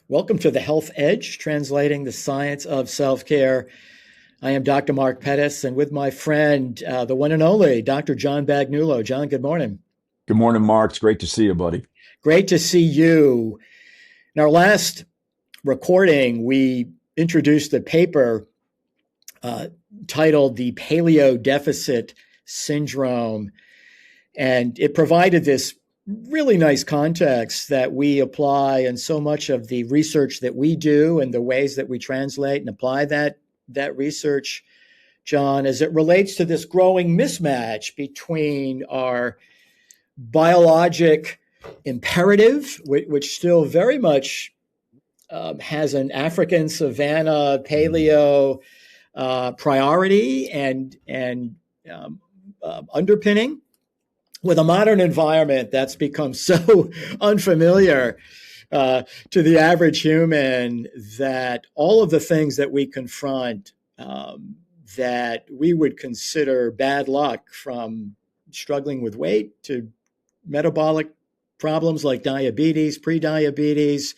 Welcome to the Health Edge, translating the science of self-care. I am Dr. Mark Pettis, and with my friend, the one and only Dr. John Bagnulo. John, good morning. Good morning, Mark. It's great to see you, buddy. Great to see you. In our last recording, we introduced a paper titled The Paleodeficit Syndrome, and it provided this really nice context that we apply in so much of the research that we do and the ways that we translate and apply that research, John, as it relates to this growing mismatch between our biologic imperative, which still very much has an African savanna paleo priority and underpinning, with a modern environment that's become so unfamiliar to the average human that all of the things that we confront that we would consider bad luck, from struggling with weight to metabolic problems like diabetes, prediabetes,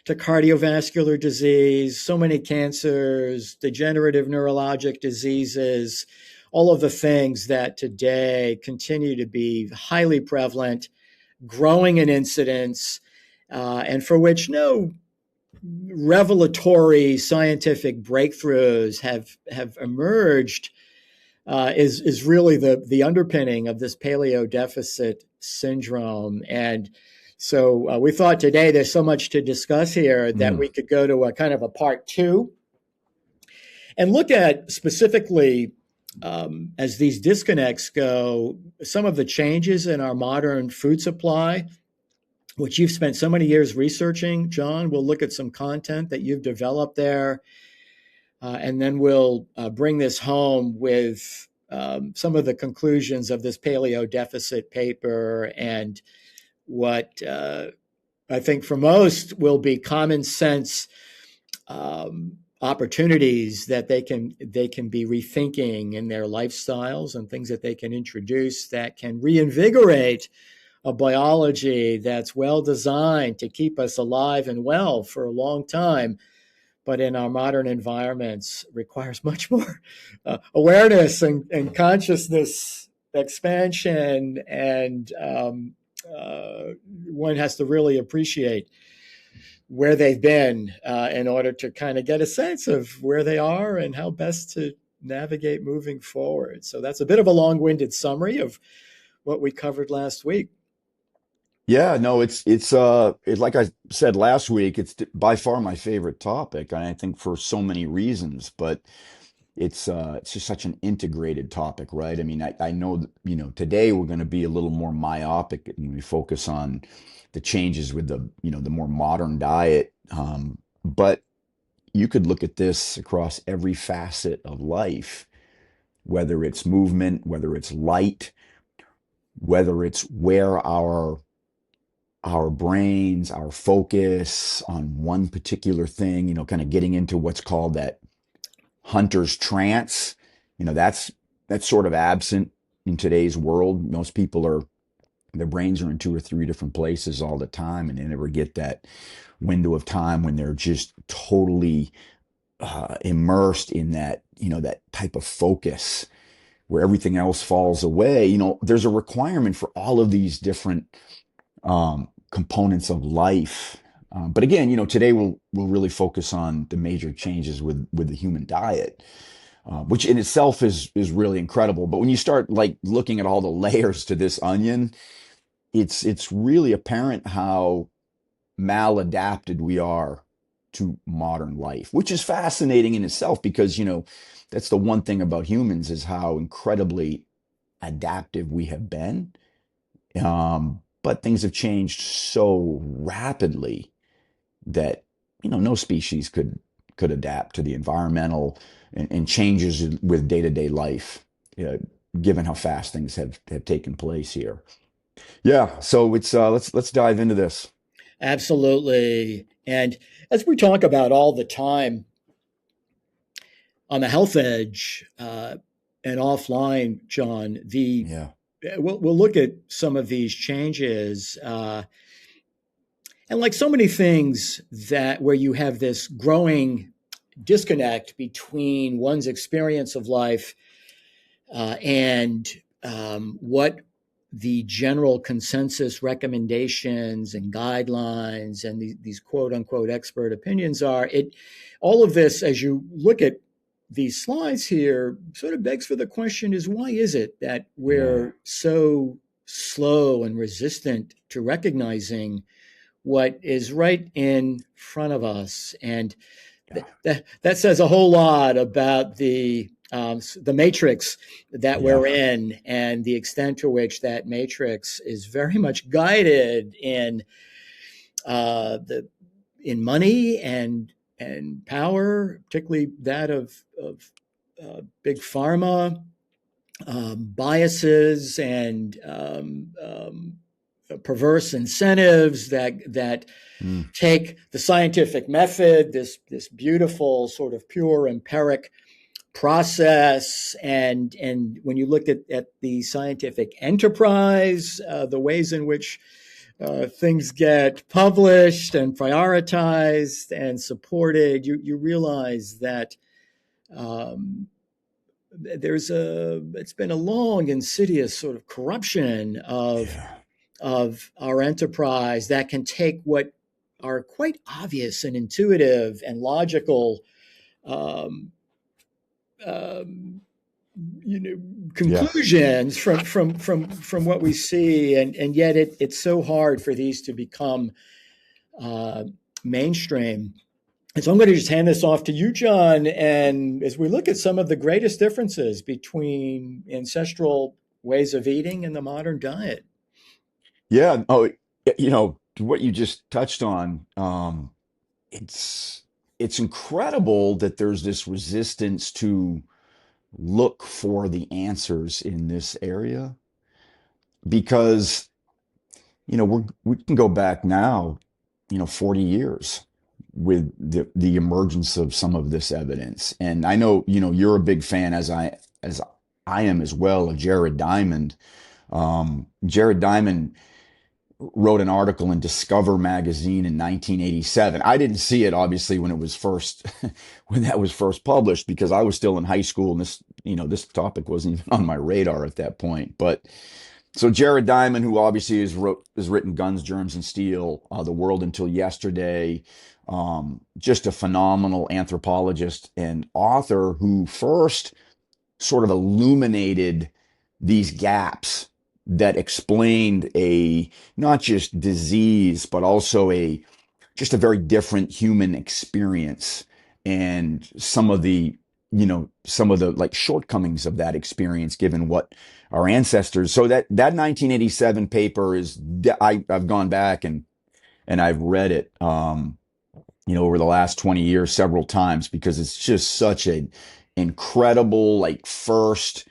to cardiovascular disease, so many cancers, degenerative neurologic diseases, all of the things that today continue to be highly prevalent, growing in incidence, and for which no revelatory scientific breakthroughs have emerged, is really the underpinning of this paleodeficit syndrome. And so we thought today there's so much to discuss here that we could go to a kind of a part two and look at specifically, as these disconnects go, some of the changes in our modern food supply, which you've spent so many years researching, John. We'll look at some content that you've developed there, and then we'll bring this home with some of the conclusions of this paleo deficit paper and what I think for most will be common sense opportunities that they can be rethinking in their lifestyles, and things that they can introduce that can reinvigorate a biology that's well designed to keep us alive and well for a long time, but in our modern environments requires much more awareness and consciousness expansion, and one has to really appreciate where they've been in order to kind of get a sense of where they are and how best to navigate moving forward. So that's a bit of a long-winded summary of what we covered last week. Yeah, no, it's like I said last week, it's by far my favorite topic, and I think for so many reasons. But it's just such an integrated topic, right? I mean, I know that, today we're going to be a little more myopic and we focus on the changes with the more modern diet. But you could look at this across every facet of life, whether it's movement, whether it's light, whether it's where our brains, our focus on one particular thing, kind of getting into what's called that hunter's trance. That's sort of absent in today's world. Most people their brains are in two or three different places all the time, and they never get that window of time when they're just totally immersed in that type of focus where everything else falls away. There's a requirement for all of these different components of life. But again, today we'll really focus on the major changes with the human diet, which in itself is really incredible. But when you start like looking at all the layers to this onion, it's really apparent how maladapted we are to modern life, which is fascinating in itself because, that's the one thing about humans, is how incredibly adaptive we have been. But things have changed so rapidly that no species could adapt to the environmental and changes with day-to-day life, given how fast things have taken place here. Yeah, so it's let's dive into this. Absolutely. And as we talk about all the time on the Health Edge and offline, John, Yeah. we'll look at some of these changes. And like so many things that where you have this growing disconnect between one's experience of life and what the general consensus recommendations and guidelines and these quote unquote expert opinions are, all of this, as you look at these slides here, sort of begs for the question is why is it that we're so slow and resistant to recognizing what is right in front of us? And that says a whole lot about the matrix that we're in, and the extent to which that matrix is very much guided in money and power, particularly that of big pharma, biases and perverse incentives that take the scientific method, this beautiful sort of pure empiric process, and when you look at the scientific enterprise, the ways in which things get published and prioritized and supported, you realize that it's been a long, insidious sort of corruption of our enterprise that can take what are quite obvious and intuitive and logical conclusions from what we see, and yet it's so hard for these to become mainstream. And so I'm going to just hand this off to you, John. And as we look at some of the greatest differences between ancestral ways of eating and the modern diet. Yeah. Oh, what you just touched on, it's incredible that there's this resistance to look for the answers in this area, because we can go back now 40 years with the emergence of some of this evidence. And I know you're a big fan, as I am as well, of Jared Diamond. Jared Diamond wrote an article in Discover magazine in 1987. I didn't see it obviously when it was first when that was first published, because I was still in high school and this topic wasn't even on my radar at that point. But so Jared Diamond, who obviously has written Guns, Germs, and Steel, The World Until Yesterday, just a phenomenal anthropologist and author who first sort of illuminated these gaps that explained not just disease, but also just a very different human experience, and some of the like shortcomings of that experience given what our ancestors. So that 1987 paper I've gone back and I've read it over the last 20 years several times, because it's just such an incredible like first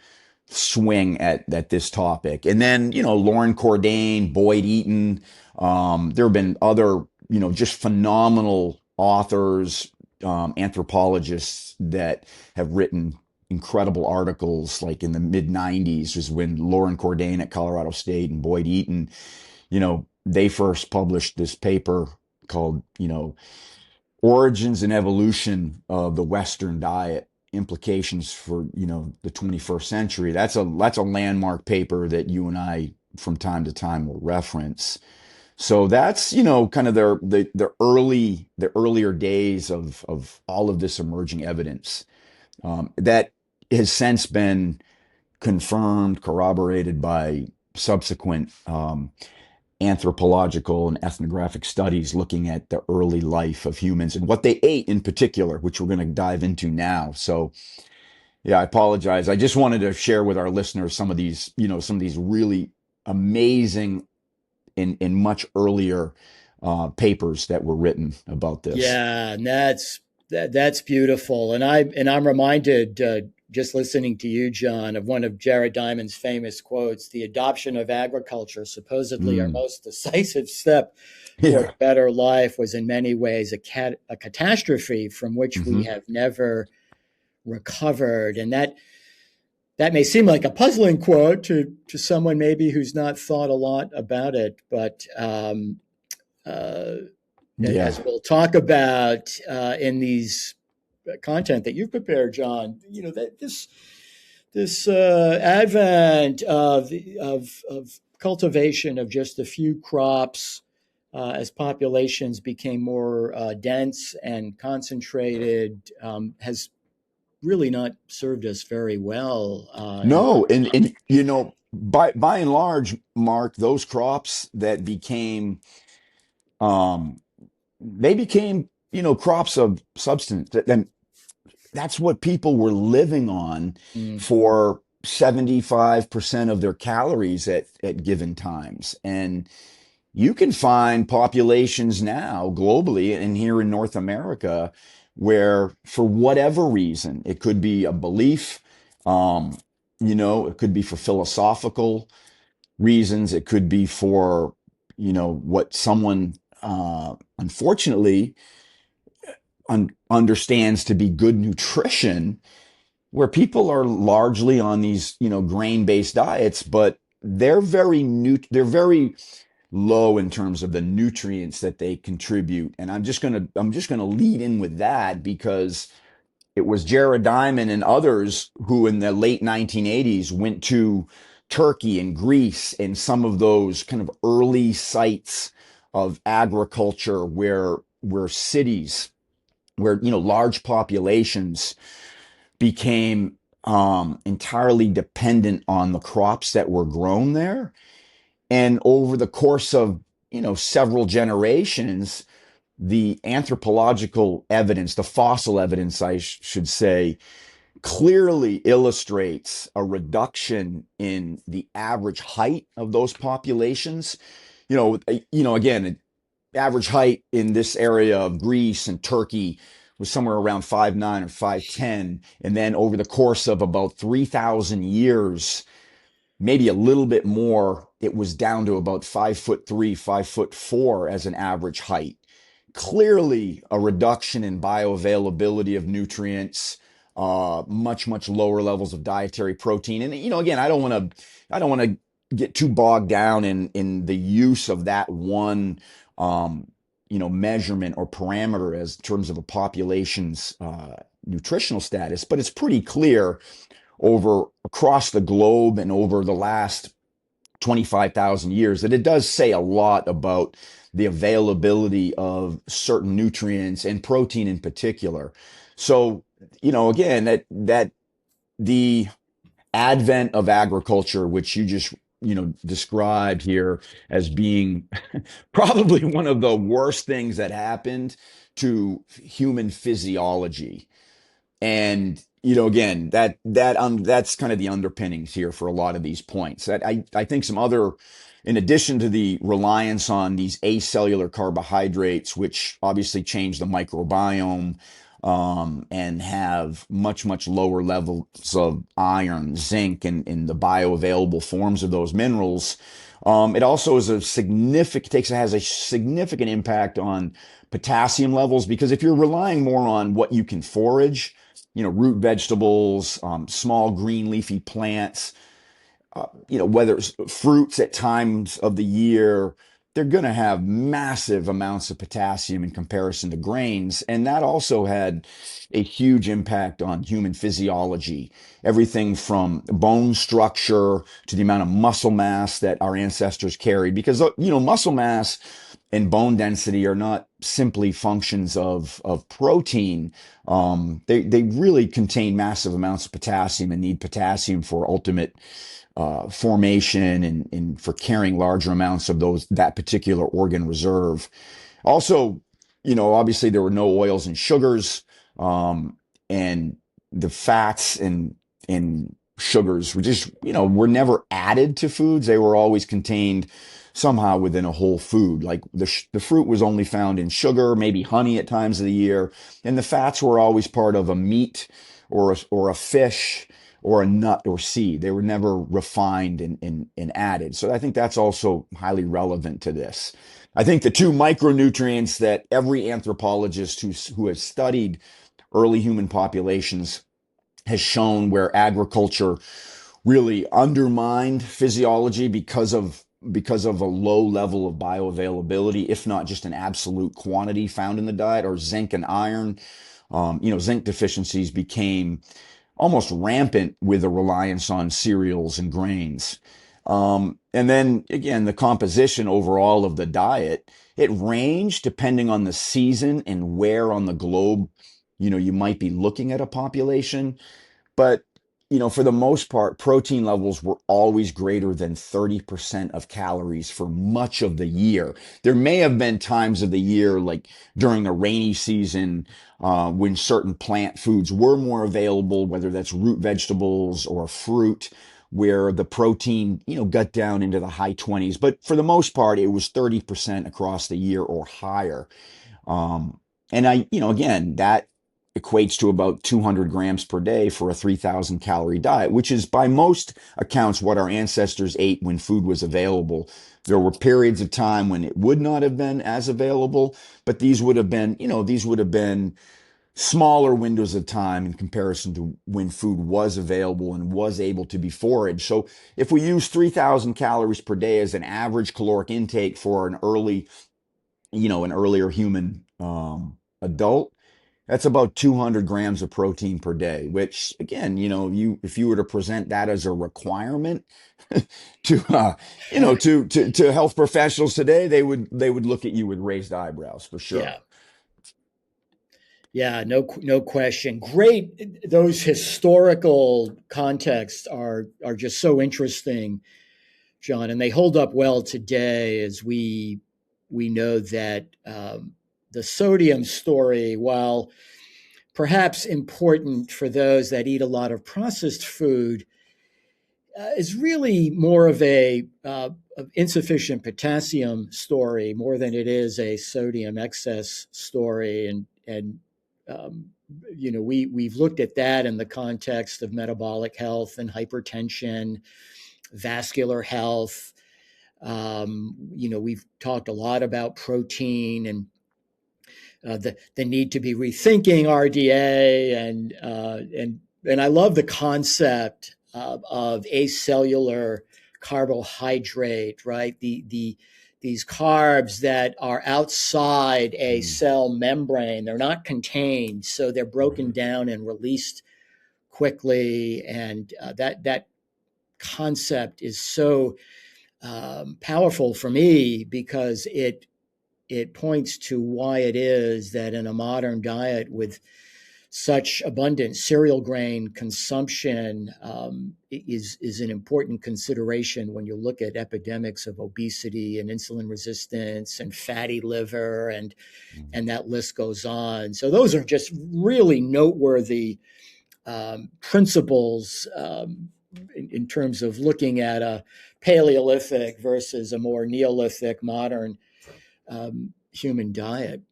swing at this topic. And then Lauren Cordain, Boyd Eaton, there have been other just phenomenal authors, anthropologists that have written incredible articles. Like in the mid 90s was when Lauren Cordain at Colorado State and Boyd Eaton, they first published this paper called Origins and Evolution of the Western Diet, Implications for the 21st Century. That's a landmark paper that you and I from time to time will reference. So that's kind of the earlier days of all of this emerging evidence that has since been confirmed, corroborated by subsequent anthropological and ethnographic studies looking at the early life of humans and what they ate in particular, which we're going to dive into now. So yeah, I apologize. I just wanted to share with our listeners some of these really amazing and much earlier papers that were written about this. Yeah, and that's beautiful. And I'm reminded, just listening to you, John, of one of Jared Diamond's famous quotes: "The adoption of agriculture, supposedly our most decisive step toward a better life, was in many ways a catastrophe from which we have never recovered." And that may seem like a puzzling quote to someone maybe who's not thought a lot about it, but Yeah. as we'll talk about in these content that you've prepared, John, that this advent of cultivation of just a few crops as populations became more dense and concentrated has really not served us very well. No, and by and large, Mark, those crops that became um they became, crops of substance. And that's what people were living on Mm, for 75% of their calories at given times. And you can find populations now globally and here in North America where, for whatever reason, it could be a belief, um, it could be for philosophical reasons, it could be for, what someone unfortunately understands to be good nutrition, where people are largely on these, grain-based diets, but they're very low in terms of the nutrients that they contribute. And I'm just gonna lead in with that because it was Jared Diamond and others who in the late 1980s went to Turkey and Greece and some of those kind of early sites of agriculture where cities, where large populations became entirely dependent on the crops that were grown there. And over the course of, several generations, the anthropological evidence, the fossil evidence, I should say, clearly illustrates a reduction in the average height of those populations. Again, average height in this area of Greece and Turkey was somewhere around 5'9" or 5'10". And then over the course of about 3,000 years, maybe a little bit more, it was down to about 5'3", 5'4" as an average height. Clearly a reduction in bioavailability of nutrients, much lower levels of dietary protein. And again, I don't want to get too bogged down in the use of that one measurement or parameter as terms of a population's nutritional status, but it's pretty clear over across the globe and over the last 25,000 years that it does say a lot about the availability of certain nutrients and protein in particular. So, again, that the advent of agriculture, which you just, described here as being probably one of the worst things that happened to human physiology. And again, that's kind of the underpinnings here for a lot of these points. That I think some other, in addition to the reliance on these acellular carbohydrates, which obviously change the microbiome, and have much lower levels of iron, zinc, and in the bioavailable forms of those minerals. It also has a significant impact on potassium levels, because if you're relying more on what you can forage, root vegetables, small green leafy plants, whether it's fruits at times of the year, they're going to have massive amounts of potassium in comparison to grains. And that also had a huge impact on human physiology. Everything from bone structure to the amount of muscle mass that our ancestors carried. Because, muscle mass and bone density are not simply functions of protein. They really contain massive amounts of potassium and need potassium for ultimate formation and for carrying larger amounts of that particular organ reserve. Also, obviously there were no oils and sugars, and the fats and sugars were never added to foods. They were always contained somehow within a whole food. Like the fruit was only found in sugar, maybe honey at times of the year, and the fats were always part of a meat or a fish or a nut or seed. They were never refined and added. So I think that's also highly relevant to this. I think the two micronutrients that every anthropologist who has studied early human populations has shown where agriculture really undermined physiology because of because of a low level of bioavailability, if not just an absolute quantity found in the diet, or zinc and iron. Zinc deficiencies became almost rampant with a reliance on cereals and grains. And then again, the composition overall of the diet, it ranged depending on the season and where on the globe, you might be looking at a population. But, for the most part, protein levels were always greater than 30% of calories for much of the year. There may have been times of the year, like during the rainy season, when certain plant foods were more available, whether that's root vegetables or fruit, where the protein, got down into the high 20s. But for the most part, it was 30% across the year or higher. Um, again, that equates to about 200 grams per day for a 3,000 calorie diet, which is by most accounts what our ancestors ate when food was available. There were periods of time when it would not have been as available, but these would have been smaller windows of time in comparison to when food was available and was able to be foraged. So if we use 3,000 calories per day as an average caloric intake for an earlier human adult, that's about 200 grams of protein per day, which again, if you were to present that as a requirement to, to health professionals today, they would look at you with raised eyebrows for sure. Yeah. Yeah, no question. Great. Those historical contexts are just so interesting, John, and they hold up well today as we know that the sodium story, while perhaps important for those that eat a lot of processed food, is really more of insufficient potassium story more than it is a sodium excess story. And um, we've looked at that in the context of metabolic health and hypertension, vascular health. We've talked a lot about protein and the need to be rethinking RDA, and I love the concept of acellular carbohydrate, right? These carbs that are outside a Mm, cell membrane, they're not contained, so they're broken right. down and released quickly, and that concept is so powerful for me because it points to why it is that in a modern diet with such abundant cereal grain consumption is an important consideration when you look at epidemics of obesity and insulin resistance and fatty liver Mm. and that list goes on. So those are just really noteworthy principles in terms of looking at a Paleolithic versus a more Neolithic modern human diet.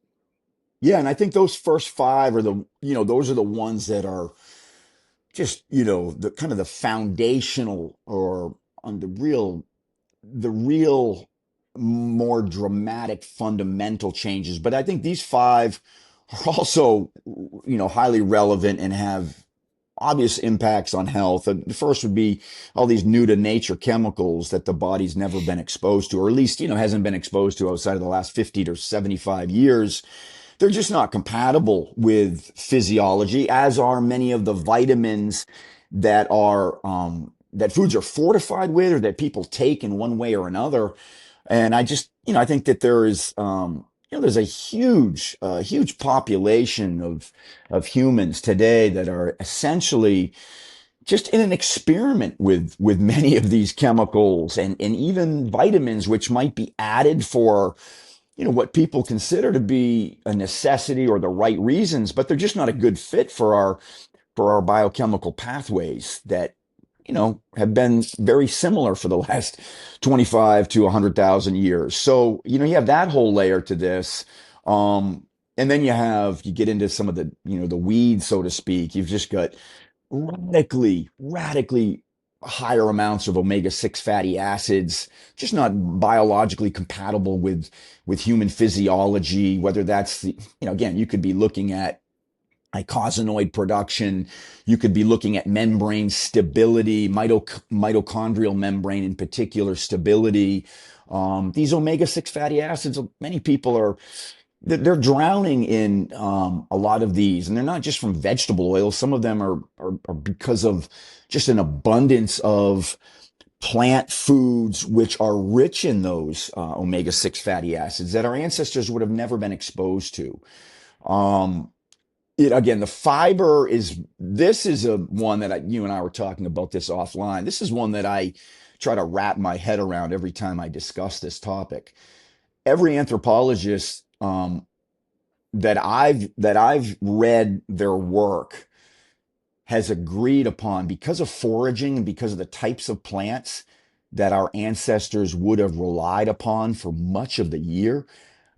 Yeah, and I think those first five those are the ones that are just, the kind of the foundational or on the real more dramatic fundamental changes. But I think these five are also, highly relevant and have obvious impacts on health. The first would be all these new to nature chemicals that the body's never been exposed to, or at least, hasn't been exposed to outside of the last 50 to 75 years. They're just not compatible with physiology, as are many of the vitamins that foods are fortified with or that people take in one way or another. And I think that there's a huge population of humans today that are essentially just in an experiment with many of these chemicals and even vitamins, which might be added for what people consider to be a necessity or the right reasons, but they're just not a good fit for our biochemical pathways that have been very similar for the last 25 to 100,000 years. So you have that whole layer to this. And then you get into some of the weeds, so to speak. You've just got radically higher amounts of omega-6 fatty acids, just not biologically compatible with human physiology, whether that's again, you could be looking at icosanoid production. You could be looking at membrane stability, mitochondrial membrane in particular stability. These omega-6 fatty acids, many people are they're drowning in a lot of these, and they're not just from vegetable oils. Some of them are because of just an abundance of plant foods which are rich in those omega-6 fatty acids that our ancestors would have never been exposed to. Um, Again, the fiber is this is a one that you and I were talking about this offline. This is one that I try to wrap my head around every time I discuss this topic. Every anthropologist that I've read their work has agreed upon, because of foraging and because of the types of plants that our ancestors would have relied upon for much of the year.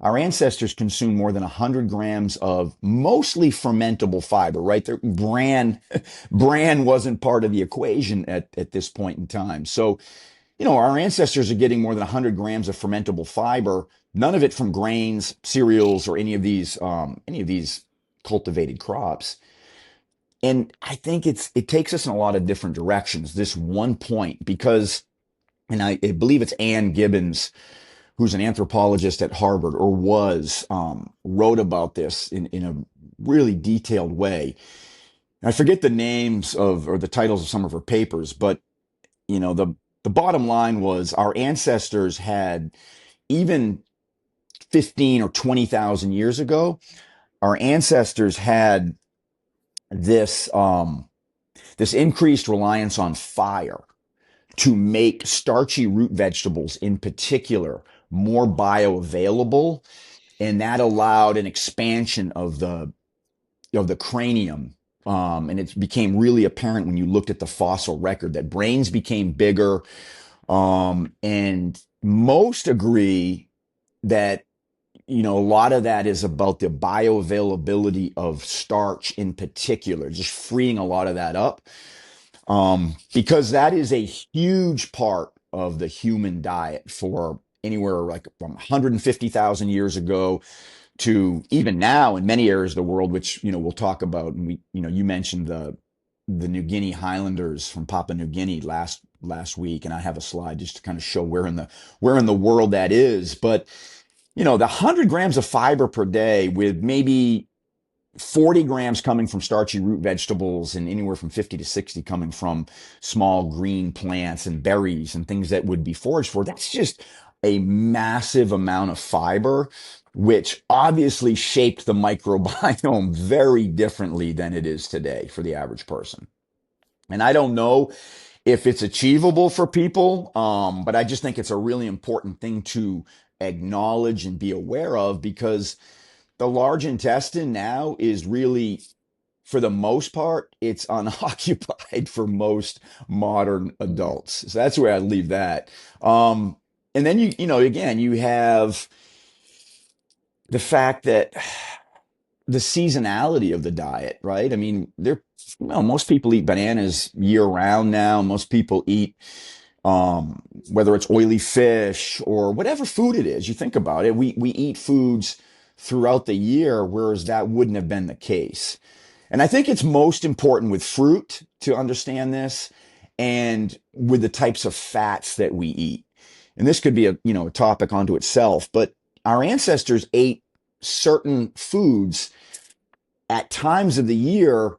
Our ancestors consumed more than 100 grams of mostly fermentable fiber, right? Bran wasn't part of the equation at this point in time. So, our ancestors are getting more than 100 grams of fermentable fiber, none of it from grains, cereals, or any of these cultivated crops. And I think it takes us in a lot of different directions, this one point, because, and I believe it's Ann Gibbons, who's an anthropologist at Harvard, or wrote about this in a really detailed way. I forget the names of or the titles of some of her papers, but the bottom line was our ancestors had, even 15 or 20,000 years ago, our ancestors had this this increased reliance on fire to make starchy root vegetables in particular more bioavailable, and that allowed an expansion of the cranium. And it became really apparent when you looked at the fossil record that brains became bigger. And most agree that a lot of that is about the bioavailability of starch in particular, just freeing a lot of that up, because that is a huge part of the human diet for anywhere like from 150,000 years ago to even now in many areas of the world, which we'll talk about. And you mentioned the New Guinea Highlanders from Papua New Guinea last week, and I have a slide just to kind of show where in the world that is. But the 100 grams of fiber per day, with maybe 40 grams coming from starchy root vegetables and anywhere from 50 to 60 coming from small green plants and berries and things that would be foraged for. That's just a massive amount of fiber, which obviously shaped the microbiome very differently than it is today for the average person. And I don't know if it's achievable for people, but I just think it's a really important thing to acknowledge and be aware of, because the large intestine now is really, for the most part, it's unoccupied for most modern adults. So that's where I leave that. And then again, you have the fact that the seasonality of the diet, right? I mean, most people eat bananas year round now. Most people eat, whether it's oily fish or whatever food it is. You think about it, we eat foods throughout the year, whereas that wouldn't have been the case. And I think it's most important with fruit to understand this, and with the types of fats that we eat. And this could be a topic unto itself, but our ancestors ate certain foods at times of the year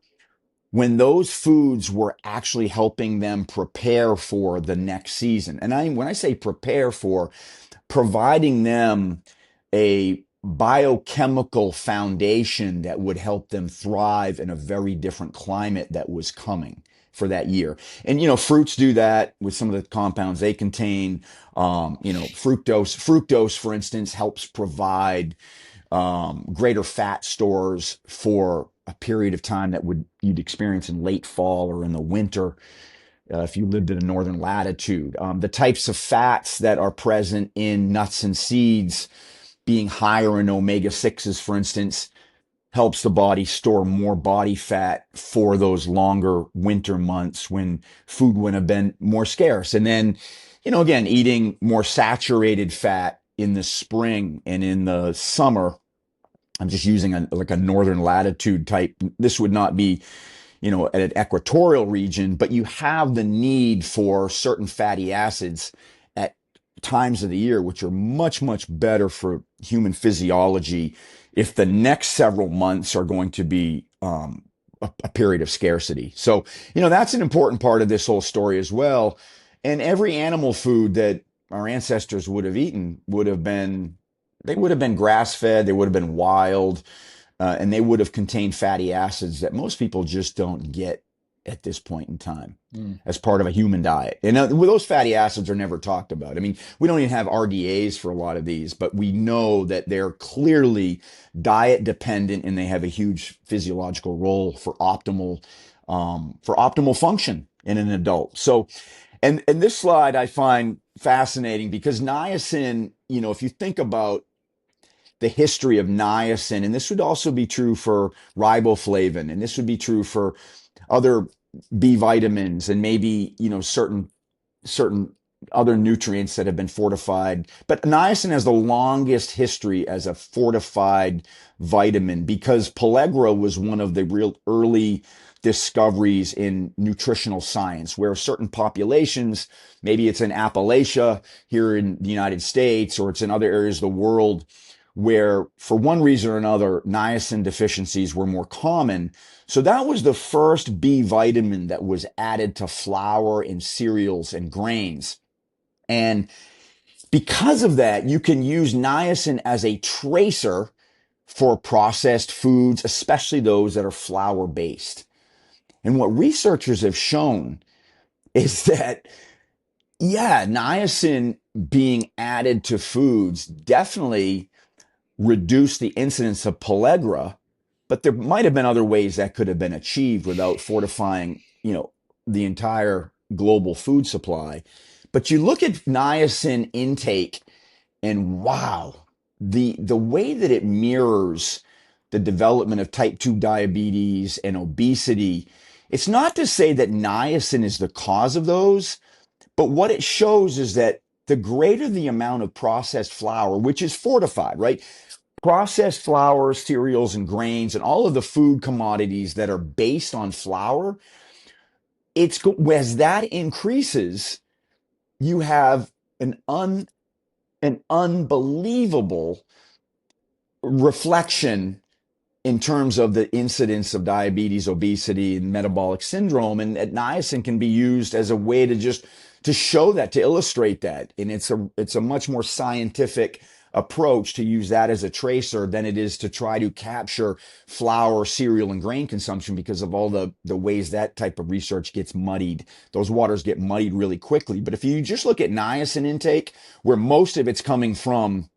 when those foods were actually helping them prepare for the next season. And when I say prepare for, providing them a biochemical foundation that would help them thrive in a very different climate that was coming for that year. And fruits do that with some of the compounds they contain. Fructose, for instance, helps provide greater fat stores for a period of time that you'd experience in late fall or in the winter, if you lived at a northern latitude. The types of fats that are present in nuts and seeds, being higher in omega-6s, for instance, helps the body store more body fat for those longer winter months when food would have been more scarce. And then, again, eating more saturated fat in the spring and in the summer I'm just using like a northern latitude type. This would not be, at an equatorial region, but you have the need for certain fatty acids at times of the year, which are much, much better for human physiology if the next several months are going to be a period of scarcity. So, that's an important part of this whole story as well. And every animal food that our ancestors would have eaten they would have been grass fed, they would have been wild, and they would have contained fatty acids that most people just don't get at this point in time as part of a human diet. And those fatty acids are never talked about. I mean, we don't even have RDAs for a lot of these, but we know that they're clearly diet dependent and they have a huge physiological role for optimal function in an adult. So, and this slide I find fascinating because niacin, if you think about the history of niacin, and this would also be true for riboflavin, and this would be true for other B vitamins, and maybe certain other nutrients that have been fortified. But niacin has the longest history as a fortified vitamin because pellagra was one of the real early discoveries in nutritional science, where certain populations, maybe it's in Appalachia here in the United States, or it's in other areas of the world, where for one reason or another, niacin deficiencies were more common. So that was the first B vitamin that was added to flour and cereals and grains. And because of that, you can use niacin as a tracer for processed foods, especially those that are flour based. And what researchers have shown is that, yeah, niacin being added to foods definitely reduce the incidence of pellagra, but there might have been other ways that could have been achieved without fortifying, the entire global food supply. But you look at niacin intake and wow, the way that it mirrors the development of type 2 diabetes and obesity. It's not to say that niacin is the cause of those, but what it shows is that the greater the amount of processed flour, which is fortified, right? Processed flours, cereals, and grains, and all of the food commodities that are based on flour, as that increases, you have an unbelievable reflection in terms of the incidence of diabetes, obesity, and metabolic syndrome. And niacin can be used as a way to show that, to illustrate that. And it's a much more scientific approach to use that as a tracer than it is to try to capture flour, cereal, and grain consumption because of all the ways that type of research gets muddied. Those waters get muddied really quickly. But if you just look at niacin intake, where most of it's coming from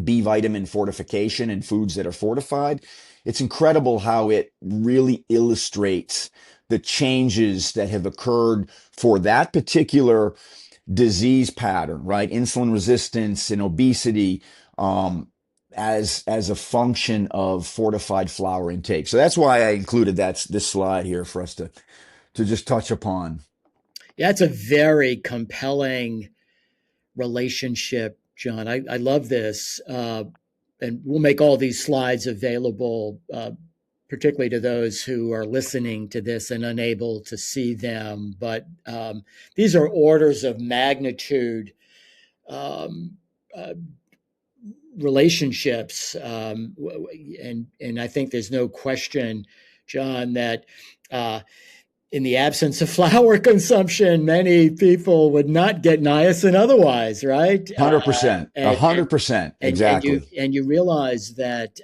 B vitamin fortification and foods that are fortified, it's incredible how it really illustrates the changes that have occurred for that particular disease pattern, right? Insulin resistance and obesity, as a function of fortified flour intake. So that's why I included this slide here for us to just touch upon. Yeah, it's a very compelling relationship, John. I love this. And we'll make all these slides available, particularly to those who are listening to this and unable to see them. But these are orders of magnitude uh, relationships. And I think there's no question, John, that in the absence of flour consumption, many people would not get niacin otherwise, right? 100%, 100%, exactly. And you realize that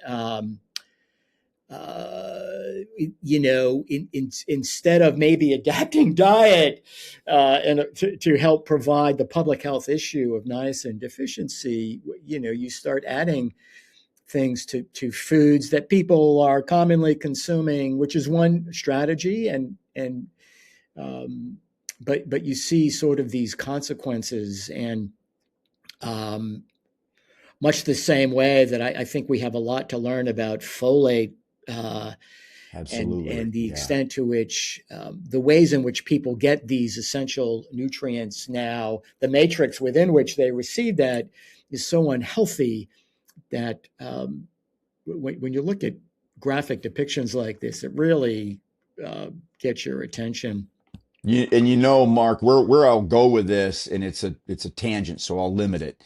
instead of maybe adapting diet and to help provide the public health issue of niacin deficiency, you start adding things to foods that people are commonly consuming, which is one strategy, but you see sort of these consequences, and much the same way that I think we have a lot to learn about folate. Absolutely. And the Yeah. extent to which the ways in which people get these essential nutrients now, the matrix within which they receive that is so unhealthy that when you look at graphic depictions like this, it really gets your attention. Mark, where I'll go with this, and it's a tangent, so I'll limit it.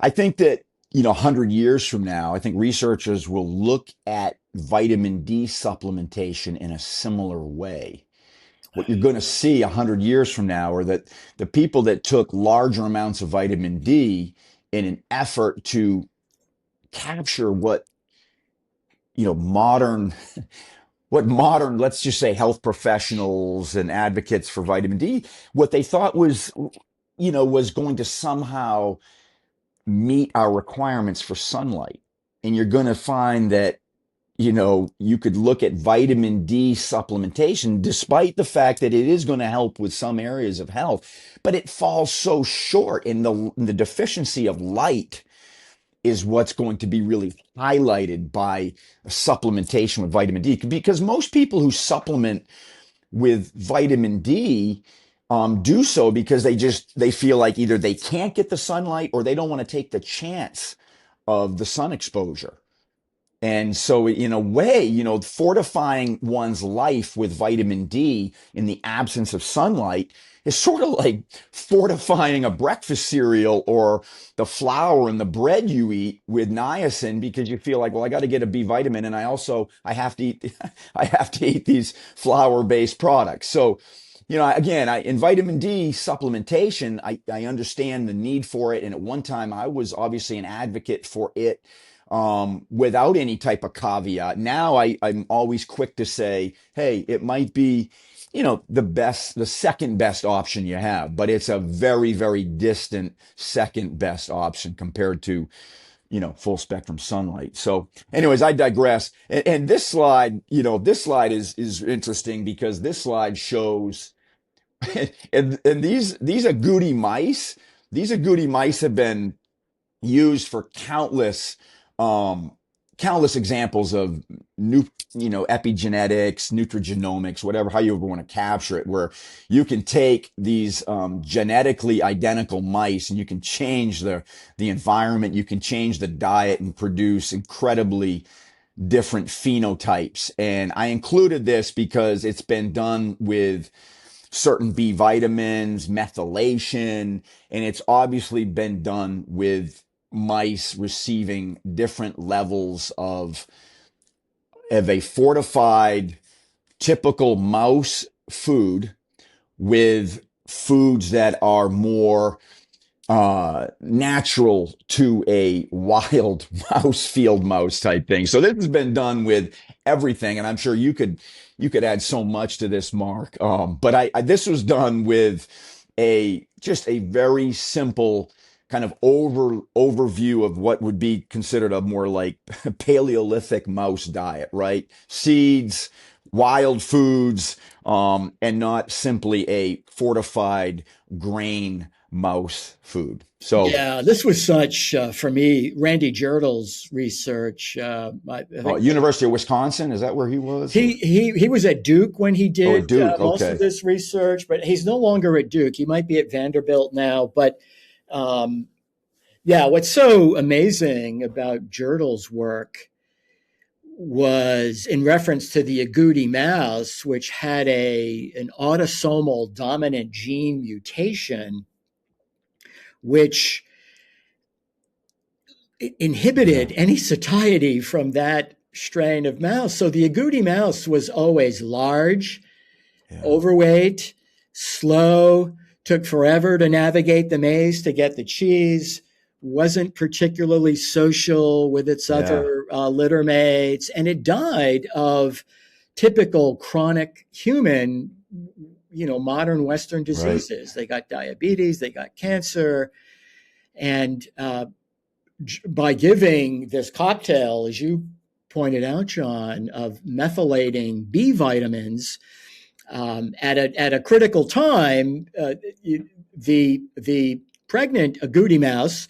I think that, 100 years from now, I think researchers will look at vitamin D supplementation in a similar way. What you're going to see 100 years from now are that the people that took larger amounts of vitamin D in an effort to capture you know, modern, modern, let's just say health professionals and advocates for vitamin D, what they thought was going to somehow meet our requirements for sunlight. And you're going to find that, you could look at vitamin D supplementation, despite the fact that it is going to help with some areas of health, but it falls so short in the deficiency of light is what's going to be really highlighted by supplementation with vitamin D. Because most people who supplement with vitamin D do so because they feel like either they can't get the sunlight or they don't want to take the chance of the sun exposure. And so, in a way, fortifying one's life with vitamin D in the absence of sunlight is sort of like fortifying a breakfast cereal or the flour and the bread you eat with niacin, because you feel like, well, I got to get a B vitamin, and I have to eat I have to eat these flour-based products. So, again, in vitamin D supplementation, I understand the need for it, and at one time I was obviously an advocate for it. Without any type of caveat. Now I'm always quick to say, hey, it might be, the second best option you have, but it's a very, very distant second best option compared to, full spectrum sunlight. So anyways, I digress. And this slide, is interesting because this slide shows, and these agouti mice, have been used for countless examples of epigenetics, nutrigenomics, whatever, how you want to capture it, where you can take these genetically identical mice and you can change the environment, you can change the diet and produce incredibly different phenotypes. And I included this because it's been done with certain B vitamins, methylation, and it's obviously been done with mice receiving different levels of a fortified typical mouse food with foods that are more natural to a wild field mouse type thing. So this has been done with everything, and I'm sure you could add so much to this, Mark. But this was done with just a very simple kind of overview of what would be considered a more like Paleolithic mouse diet, right? Seeds, wild foods, and not simply a fortified grain mouse food. So yeah, this was such for me. Randy Jerdel's research. I think University of Wisconsin, is that where he was? he was at Duke when he Oh, did at Duke. most Okay. of this research, but he's no longer at Duke. He might be at Vanderbilt now. But um, yeah, what's so amazing about Jerdel's work was in reference to the agouti mouse, which had an autosomal dominant gene mutation, which Yeah. inhibited any satiety from that strain of mouse. So the agouti mouse was always large, Yeah. overweight, slow, took forever to navigate the maze to get the cheese, wasn't particularly social with its Yeah. other litter mates, and it died of typical chronic human, modern Western Right. diseases. They got diabetes, they got cancer, and by giving this cocktail, as you pointed out, John, of methylating B vitamins at a critical time, the pregnant agouti mouse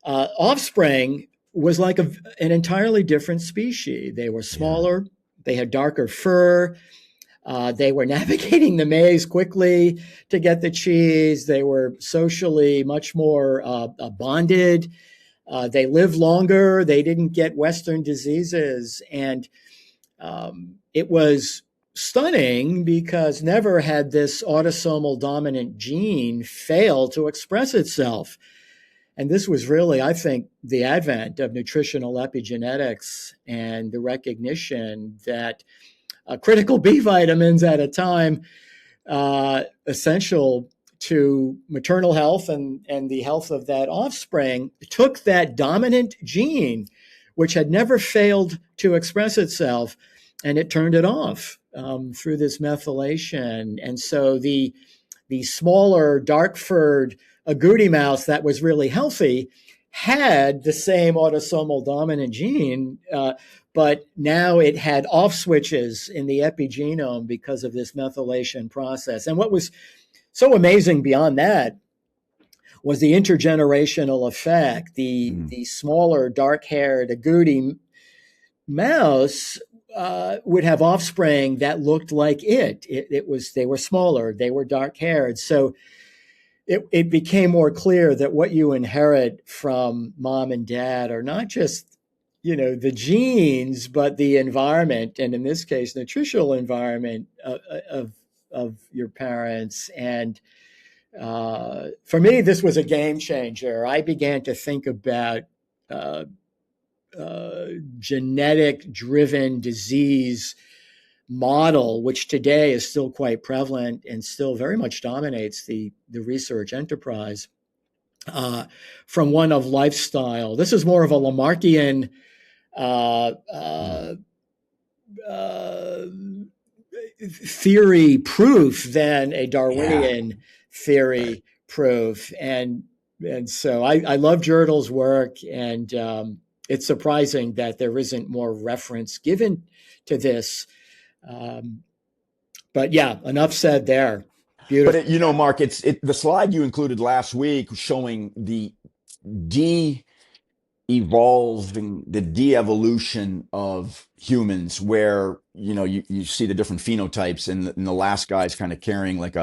offspring was like an entirely different species. They were Yeah. smaller, they had darker fur, they were navigating the maze quickly to get the cheese. They were socially much more bonded. They lived longer. They didn't get Western diseases. And it was stunning because never had this autosomal dominant gene fail to express itself. And this was really, I think, the advent of nutritional epigenetics and the recognition that critical B vitamins at a time essential to maternal health and the health of that offspring took that dominant gene, which had never failed to express itself, and it turned it off through this methylation. And so the smaller, dark-furred agouti mouse that was really healthy had the same autosomal dominant gene, but now it had off switches in the epigenome because of this methylation process. And what was so amazing beyond that was the intergenerational effect. The smaller, dark-haired agouti mouse would have offspring that looked like they were smaller, they were dark-haired. So it became more clear that what you inherit from mom and dad are not just the genes, but the environment, and in this case, nutritional environment of your parents. And for me, this was a game changer. I began to think about genetic-driven disease model, which today is still quite prevalent and still very much dominates the research enterprise, from one of lifestyle. This is more of a Lamarckian theory proof than a Darwinian theory proof. And so I love Jerdal's work, and it's surprising that there isn't more reference given to this. But yeah, enough said there. Beautiful. But Mark, the slide you included last week showing the de-evolving, the de-evolution of humans, where you see the different phenotypes, and the last guy's kind of carrying like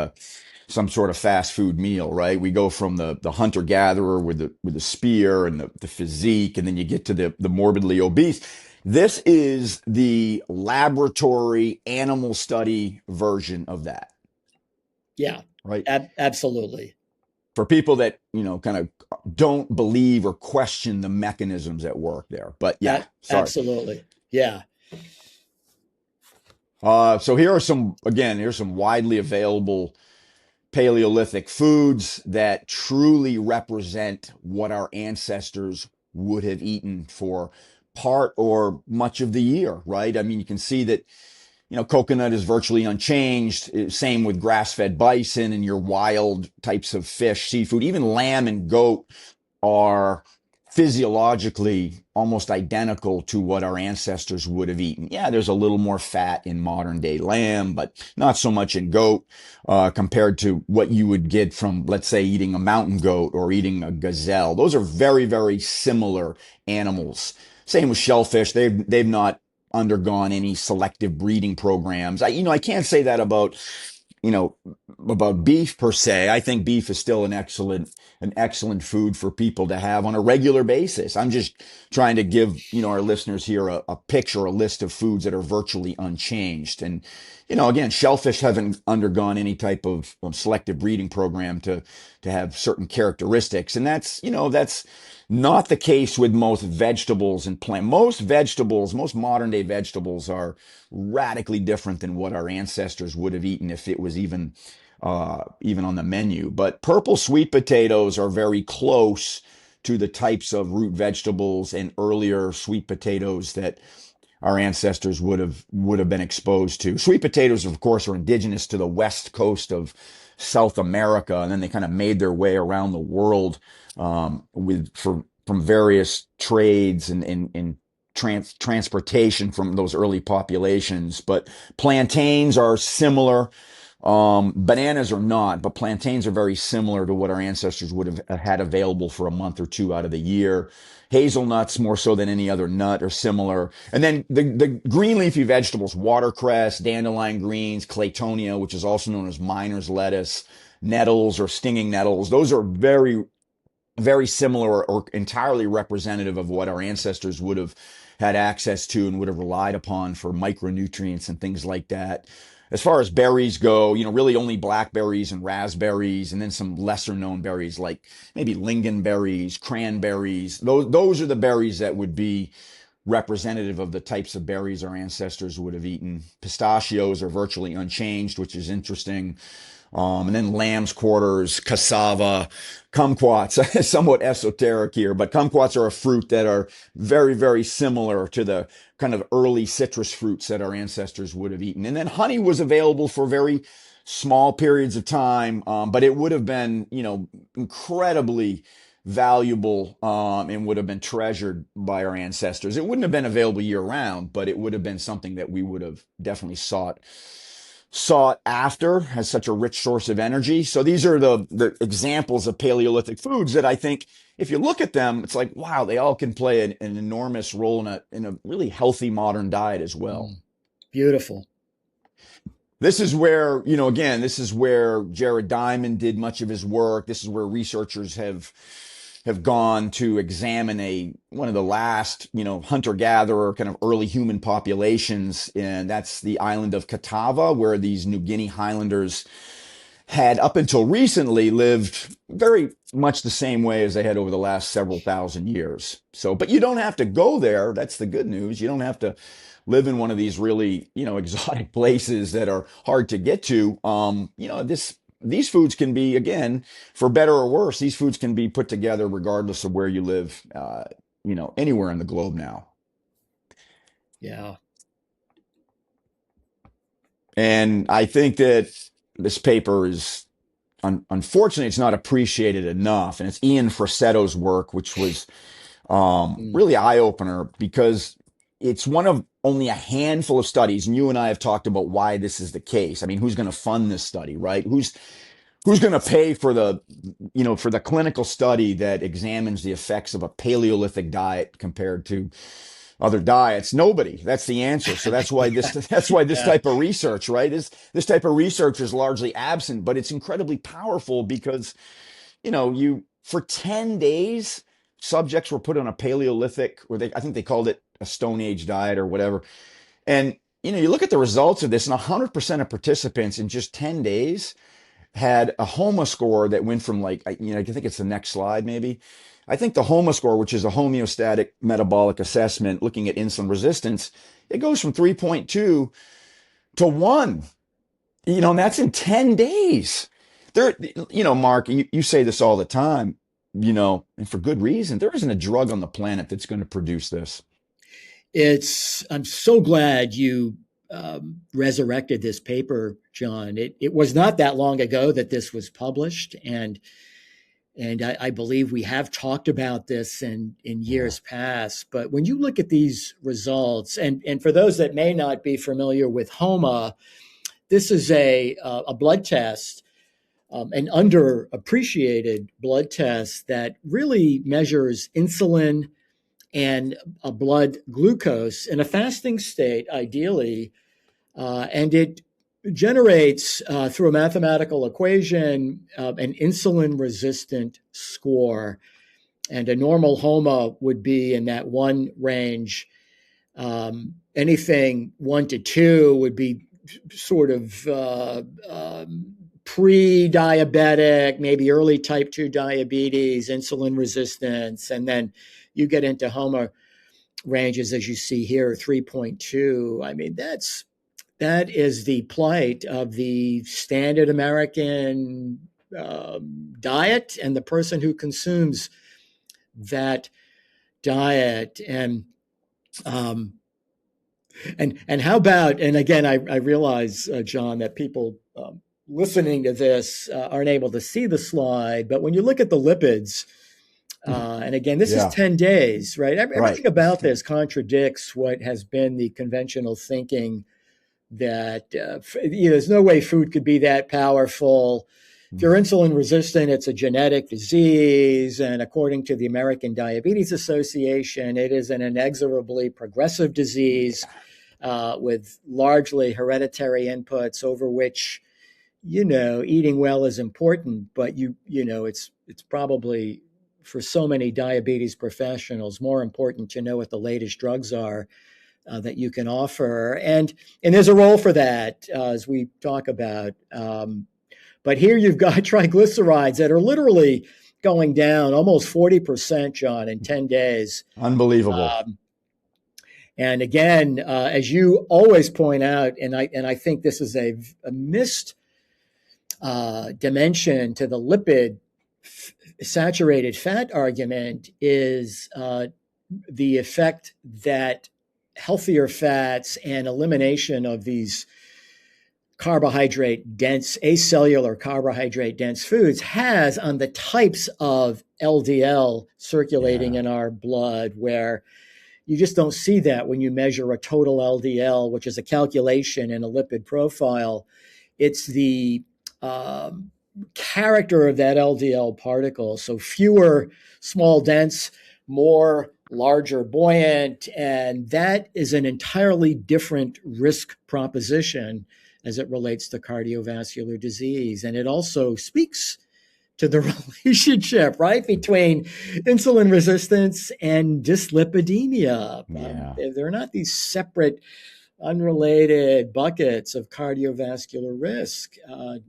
some sort of fast food meal, right? We go from the hunter gatherer with the spear and the physique, and then you get to the morbidly obese. This is the laboratory animal study version of that. Yeah, right. Absolutely. For people that, kind of don't believe or question the mechanisms at work there. But yeah, sorry. Absolutely. Yeah. So here's some widely available Paleolithic foods that truly represent what our ancestors would have eaten for part or much of the year, right? I mean, you can see that, coconut is virtually unchanged. Same with grass-fed bison and your wild types of fish, seafood. Even lamb and goat are physiologically almost identical to what our ancestors would have eaten. Yeah, there's a little more fat in modern day lamb, but not so much in goat compared to what you would get from, let's say, eating a mountain goat or eating a gazelle. Those are very, very similar animals. Same with shellfish. They've not undergone any selective breeding programs. I can't say that about beef per se. I think beef is still an excellent food for people to have on a regular basis. I'm just trying to give, our listeners here a picture, a list of foods that are virtually unchanged. And, again, shellfish haven't undergone any type of selective breeding program to have certain characteristics. And that's not the case with most vegetables and plant. Most modern day vegetables are radically different than what our ancestors would have eaten if it was even on the menu. But purple sweet potatoes are very close to the types of root vegetables and earlier sweet potatoes that our ancestors would have been exposed to. Sweet potatoes, of course, are indigenous to the west coast of South America, and then they kind of made their way around the world from various trades and transportation from those early populations. But plantains are similar. Bananas are not, but plantains are very similar to what our ancestors would have had available for a month or two out of the year. Hazelnuts, more so than any other nut, are similar. And then the green leafy vegetables, watercress, dandelion greens, claytonia, which is also known as miner's lettuce, nettles or stinging nettles, those are very very similar or entirely representative of what our ancestors would have had access to and would have relied upon for micronutrients and things like that. As far as berries go, really only blackberries and raspberries, and then some lesser known berries like maybe lingonberries, cranberries. Those are the berries that would be representative of the types of berries our ancestors would have eaten. Pistachios are virtually unchanged, which is interesting. And then lamb's quarters, cassava, kumquats, somewhat esoteric here, but kumquats are a fruit that are very, very similar to the kind of early citrus fruits that our ancestors would have eaten. And then honey was available for very small periods of time, but it would have been, incredibly valuable, and would have been treasured by our ancestors. It wouldn't have been available year round, but it would have been something that we would have definitely sought after as such a rich source of energy. So these are the examples of Paleolithic foods that I think if you look at them, it's like, wow, they all can play an enormous role in a really healthy modern diet as well. Beautiful. This is where, again, this is where Jared Diamond did much of his work. This is where researchers have gone to examine one of the last, hunter-gatherer kind of early human populations, and that's the island of Catawba, where these New Guinea Highlanders had up until recently lived very much the same way as they had over the last several thousand years. So, but you don't have to go there. That's the good news. You don't have to live in one of these really, exotic places that are hard to get to. These foods can be, again, for better or worse, these foods can be put together regardless of where you live, anywhere in the globe now. Yeah. And I think that this paper is, unfortunately, it's not appreciated enough. And it's Ian Frassetto's work, which was really eye-opener because it's one of only a handful of studies. And you and I have talked about why this is the case. I mean, who's going to fund this study, right? Who's going to pay for the clinical study that examines the effects of a Paleolithic diet compared to other diets? Nobody. That's the answer. So that's why this Yeah. type of research, right, this type of research is largely absent, but it's incredibly powerful because, you for 10 days, subjects were put on a Paleolithic, or I think they called it a Stone Age diet or whatever. And, you look at the results of this, and 100% of participants in just 10 days had a HOMA score that went from I think it's the next slide, maybe. I think the HOMA score, which is a homeostatic metabolic assessment looking at insulin resistance, it goes from 3.2 to 1, and that's in 10 days. There, Mark, you say this all the time, and for good reason. There isn't a drug on the planet that's going to produce this. I'm so glad you resurrected this paper, John. It was not that long ago that this was published, and I believe we have talked about this in years past. But when you look at these results, and for those that may not be familiar with HOMA, this is a blood test, an underappreciated blood test that really measures insulin and a blood glucose in a fasting state, ideally, and it generates through a mathematical equation an insulin resistant score. And a normal HOMA would be in that 1 range. Anything 1 to 2 would be sort of pre-diabetic, maybe early type 2 diabetes, insulin resistance, and then you get into HOMA ranges, as you see here, 3.2. I mean, that is the plight of the standard American diet and the person who consumes that diet. And how about, and again, I realize, John, that people listening to this aren't able to see the slide, but when you look at the lipids, and again, this is 10 days, right? Everything about this contradicts what has been the conventional thinking that there's no way food could be that powerful. If you're insulin resistant, it's a genetic disease. And according to the American Diabetes Association, it is an inexorably progressive disease with largely hereditary inputs over which, eating well is important, but it's probably for so many diabetes professionals, more important to know what the latest drugs are that you can offer. And there's a role for that, as we talk about. But here you've got triglycerides that are literally going down almost 40%, John, in 10 days. Unbelievable. Um, and again, as you always point out, and I think this is a missed dimension to the lipid saturated fat argument, is the effect that healthier fats and elimination of these carbohydrate dense, acellular carbohydrate dense foods has on the types of LDL circulating Yeah. in our blood, where you just don't see that when you measure a total LDL, which is a calculation in a lipid profile. It's the character of that LDL particle. So fewer small dense, more larger buoyant. And that is an entirely different risk proposition as it relates to cardiovascular disease. And it also speaks to the relationship, right, between insulin resistance and dyslipidemia. Yeah. They're not these separate, unrelated buckets of cardiovascular risk.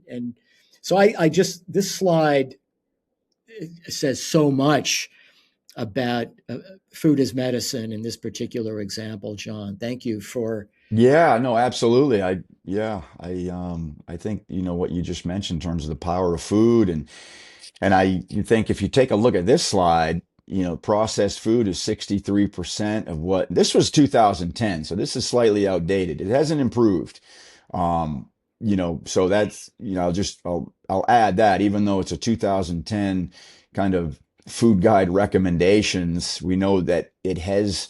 And so I just, this slide says so much about food as medicine in this particular example, John. Thank you for. Yeah, no, absolutely. I think what you just mentioned in terms of the power of food, and you think if you take a look at this slide, processed food is 63% of what this was 2010, so this is slightly outdated. It hasn't improved. So that's, I'll add that even though it's a 2010 kind of food guide recommendations, we know that it has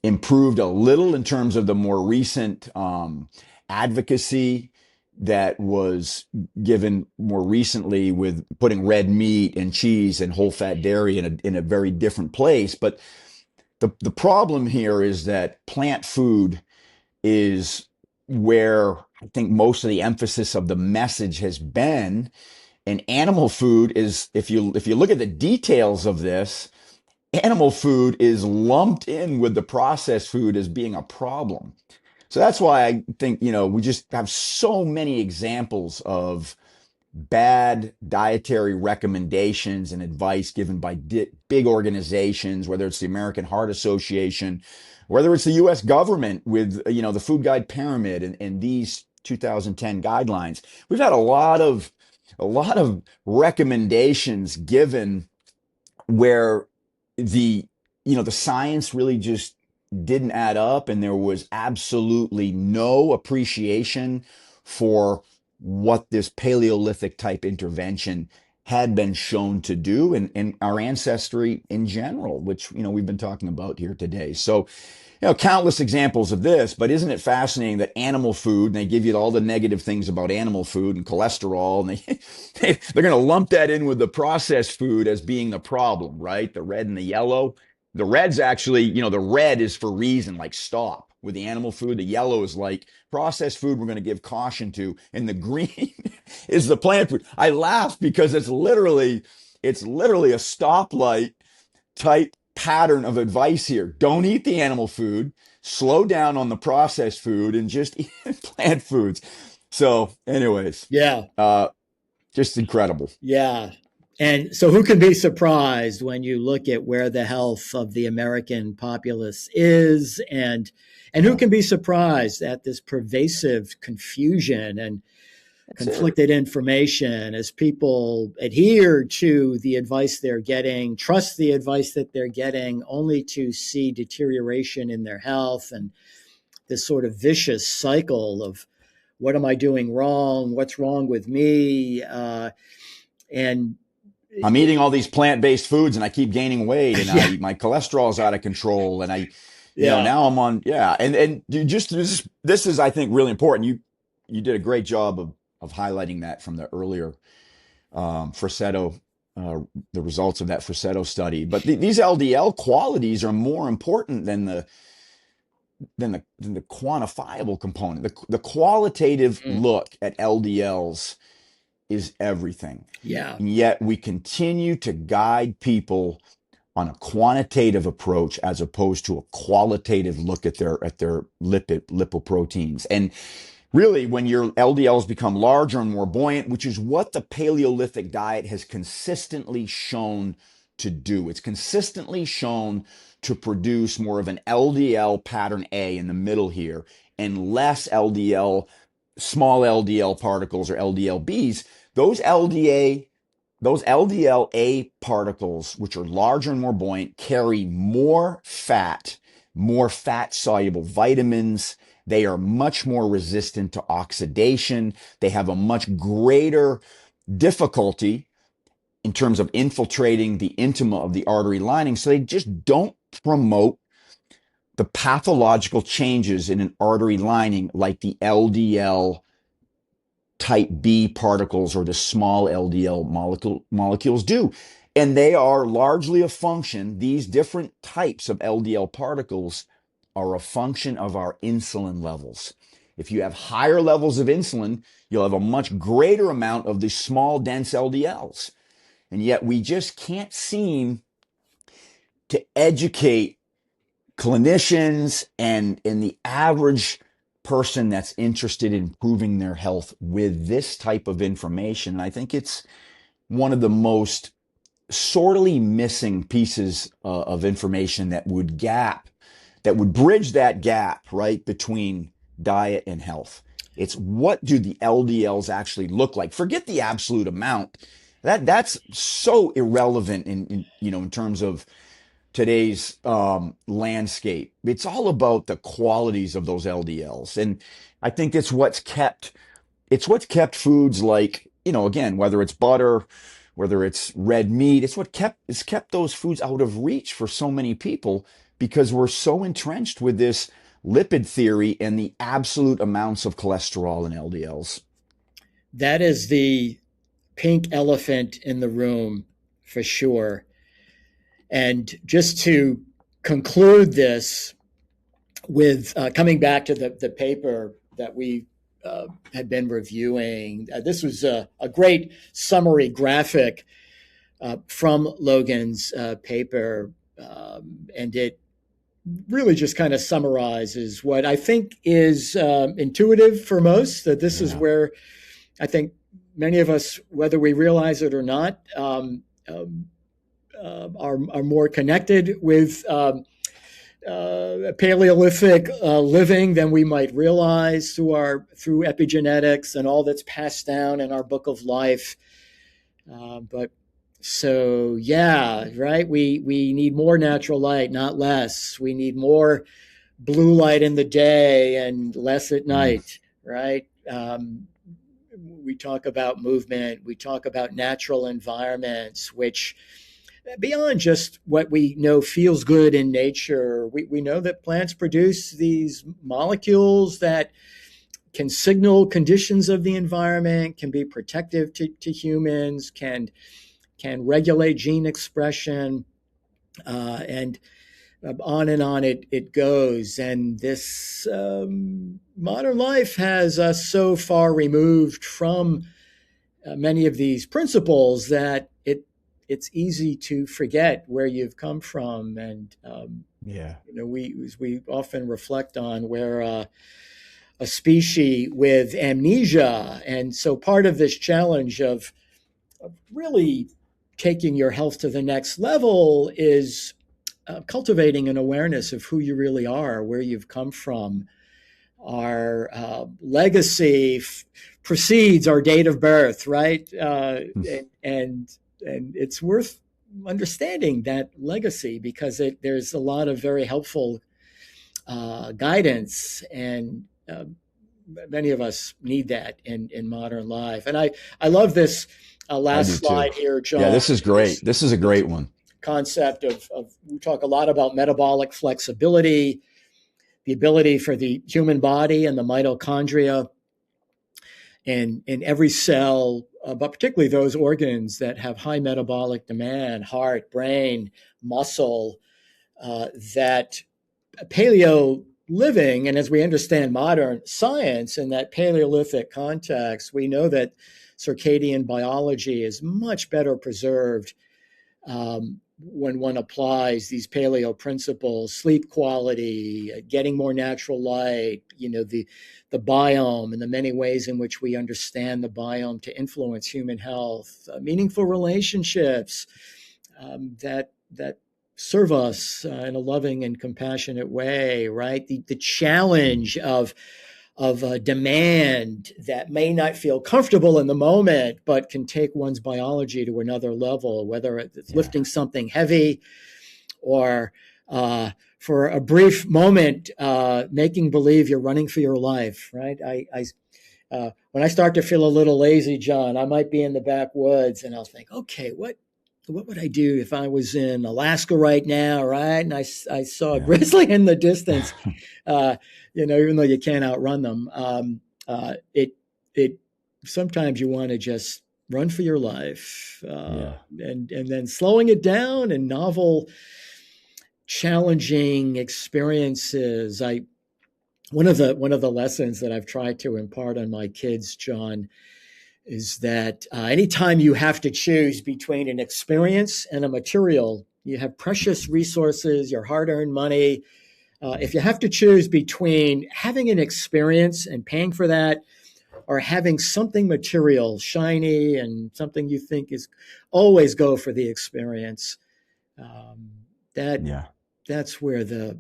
improved a little in terms of the more recent advocacy that was given more recently with putting red meat and cheese and whole fat dairy in a very different place. But the problem here is that plant food is where I think most of the emphasis of the message has been. And animal food is, if you look at the details of this, animal food is lumped in with the processed food as being a problem. So that's why I think, we just have so many examples of bad dietary recommendations and advice given by big organizations, whether it's the American Heart Association, whether it's the US government with, the Food Guide Pyramid and these 2010 guidelines. We've had a lot of recommendations given where the science really just didn't add up, and there was absolutely no appreciation for what this Paleolithic type intervention had been shown to do, and our ancestry in general, which we've been talking about here today. So countless examples of this, but isn't it fascinating that animal food, and they give you all the negative things about animal food and cholesterol, and they're going to lump that in with the processed food as being the problem, right? The red and the yellow. The red's actually, the red is for reason, like stop. With the animal food, the yellow is like processed food we're going to give caution to, and the green is the plant food. I laugh because it's literally a stoplight type pattern of advice here. Don't eat the animal food, slow down on the processed food, and just eat plant foods. So, anyways, Yeah. just incredible. Yeah. And so who can be surprised when you look at where the health of the American populace is, and who Yeah, can be surprised at this pervasive confusion and that's it. conflicted information as people adhere to the advice they're getting, trust the advice that they're getting, only to see deterioration in their health, and this sort of vicious cycle of what am I doing wrong? What's wrong with me? And I'm eating all these plant-based foods and I keep gaining weight and yeah, my cholesterol's out of control and yeah, now I'm on, yeah. And you just, this is, I think, really important. You did a great job of highlighting that from the earlier Frisetto, uh, the results of that Frisetto study. But these LDL qualities are more important than the quantifiable component. The qualitative mm, look at LDLs is everything. Yeah. And yet we continue to guide people on a quantitative approach as opposed to a qualitative look at their lipoproteins. And really, when your LDLs become larger and more buoyant, which is what the Paleolithic diet has consistently shown to do, it's consistently shown to produce more of an LDL pattern A in the middle here and less LDL, small LDL particles or LDLBs. Those LDLA particles, which are larger and more buoyant, carry more fat soluble vitamins. They are much more resistant to oxidation. They have a much greater difficulty in terms of infiltrating the intima of the artery lining. So they just don't promote the pathological changes in an artery lining like the LDL type B particles or the small LDL molecules do. And they are largely a function, these different types of LDL particles are a function of our insulin levels. If you have higher levels of insulin, you'll have a much greater amount of the small, dense LDLs. And yet we just can't seem to educate clinicians and the average person that's interested in improving their health with this type of information. And I think it's one of the most sorely missing pieces of information that would bridge that gap, right, between diet and health. It's what do the LDLs actually look like? Forget the absolute amount. That's so irrelevant in terms of today's landscape. It's all about the qualities of those LDLs, and I think it's what's kept foods like, again, whether it's butter, whether it's red meat, it's kept those foods out of reach for so many people because we're so entrenched with this lipid theory and the absolute amounts of cholesterol and LDLs. That is the pink elephant in the room for sure. And just to conclude this with coming back to the paper that we had been reviewing, this was a great summary graphic from Logan's paper. And it really just kind of summarizes what I think is intuitive for most, that this is Yeah. where I think many of us, whether we realize it or not, are more connected with Paleolithic living than we might realize through epigenetics and all that's passed down in our book of life. But so yeah, right. We need more natural light, not less. We need more blue light in the day and less at Mm. night, right? We talk about movement. We talk about natural environments, which beyond just what we know feels good in nature, we know that plants produce these molecules that can signal conditions of the environment, can be protective to humans, can regulate gene expression, and on it goes. And this modern life has us so far removed from many of these principles that it's easy to forget where you've come from. And Yeah. we often reflect on where a species with amnesia. And so part of this challenge of really taking your health to the next level is cultivating an awareness of who you really are, where you've come from. Our legacy precedes our date of birth, right? And it's worth understanding that legacy because there's a lot of very helpful guidance, and many of us need that in modern life. And I love this I last do too. slide here, Yeah, John. this is great. This is a great one. Concept of we talk a lot about metabolic flexibility, the ability for the human body and the mitochondria and in every cell, but particularly those organs that have high metabolic demand, heart, brain, muscle, that paleo living. And as we understand modern science in that Paleolithic context, we know that circadian biology is much better preserved when one applies these paleo principles: sleep quality, getting more natural light, the biome and the many ways in which we understand the biome to influence human health, meaningful relationships that serve us in a loving and compassionate way, right? The challenge of a demand that may not feel comfortable in the moment, but can take one's biology to another level, whether it's Yeah. lifting something heavy or for a brief moment, making believe you're running for your life, right? When I start to feel a little lazy, John, I might be in the backwoods and I'll think, okay, what would I do if I was in Alaska right now, right? And I saw a Yeah. grizzly in the distance, even though you can't outrun them. It sometimes you want to just run for your life, Yeah. and then slowing it down and novel, challenging experiences. One of the lessons that I've tried to impart on my kids, John, is that anytime you have to choose between an experience and a material, you have precious resources, your hard-earned money. If you have to choose between having an experience and paying for that, or having something material, shiny, and something you think is, always go for the experience. Um, that Yeah. that's where the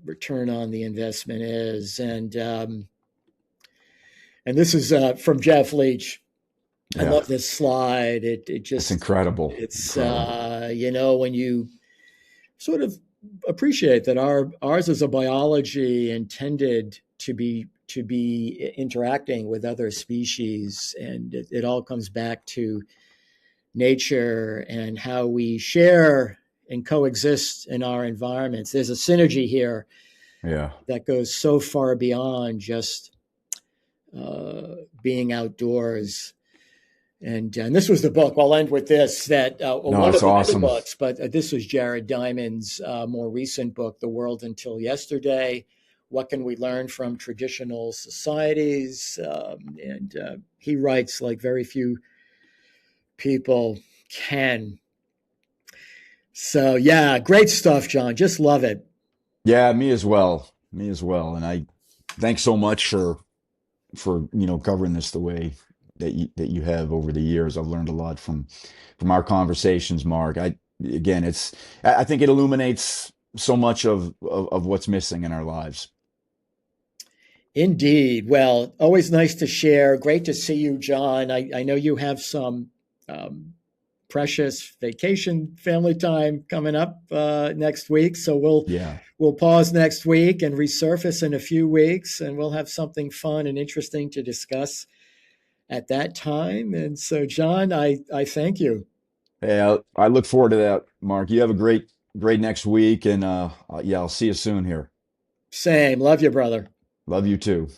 return on the investment is, and this is from Jeff Leach. I Yeah. love this slide. It That's just incredible. it's Incredible. when you sort of appreciate that ours is a biology intended to be interacting with other species, and it all comes back to nature and how we share and coexist in our environments. There's a synergy here Yeah. that goes so far beyond just being outdoors. And this was the book. I'll end with this. That No, one it's of the many awesome. books, but this was Jared Diamond's more recent book, "The World Until Yesterday: What Can We Learn from Traditional Societies?" And he writes like very few people can. So yeah, great stuff, John. Just love it. Yeah, me as well. Me as well. And I thanks so much for covering this the way that you have over the years. I've learned a lot from our conversations, Mark. I think it illuminates so much of what's missing in our lives. Indeed. Well, always nice to share. Great to see you, John. I know you have some um, precious vacation family time coming up next week. So we'll Yeah. we'll pause next week and resurface in a few weeks, and we'll have something fun and interesting to discuss at that time. And so, John, I thank you. Yeah, I look forward to that, Mark. You have a great next week and yeah, I'll see you soon here. Same. Love you, brother. Love you too.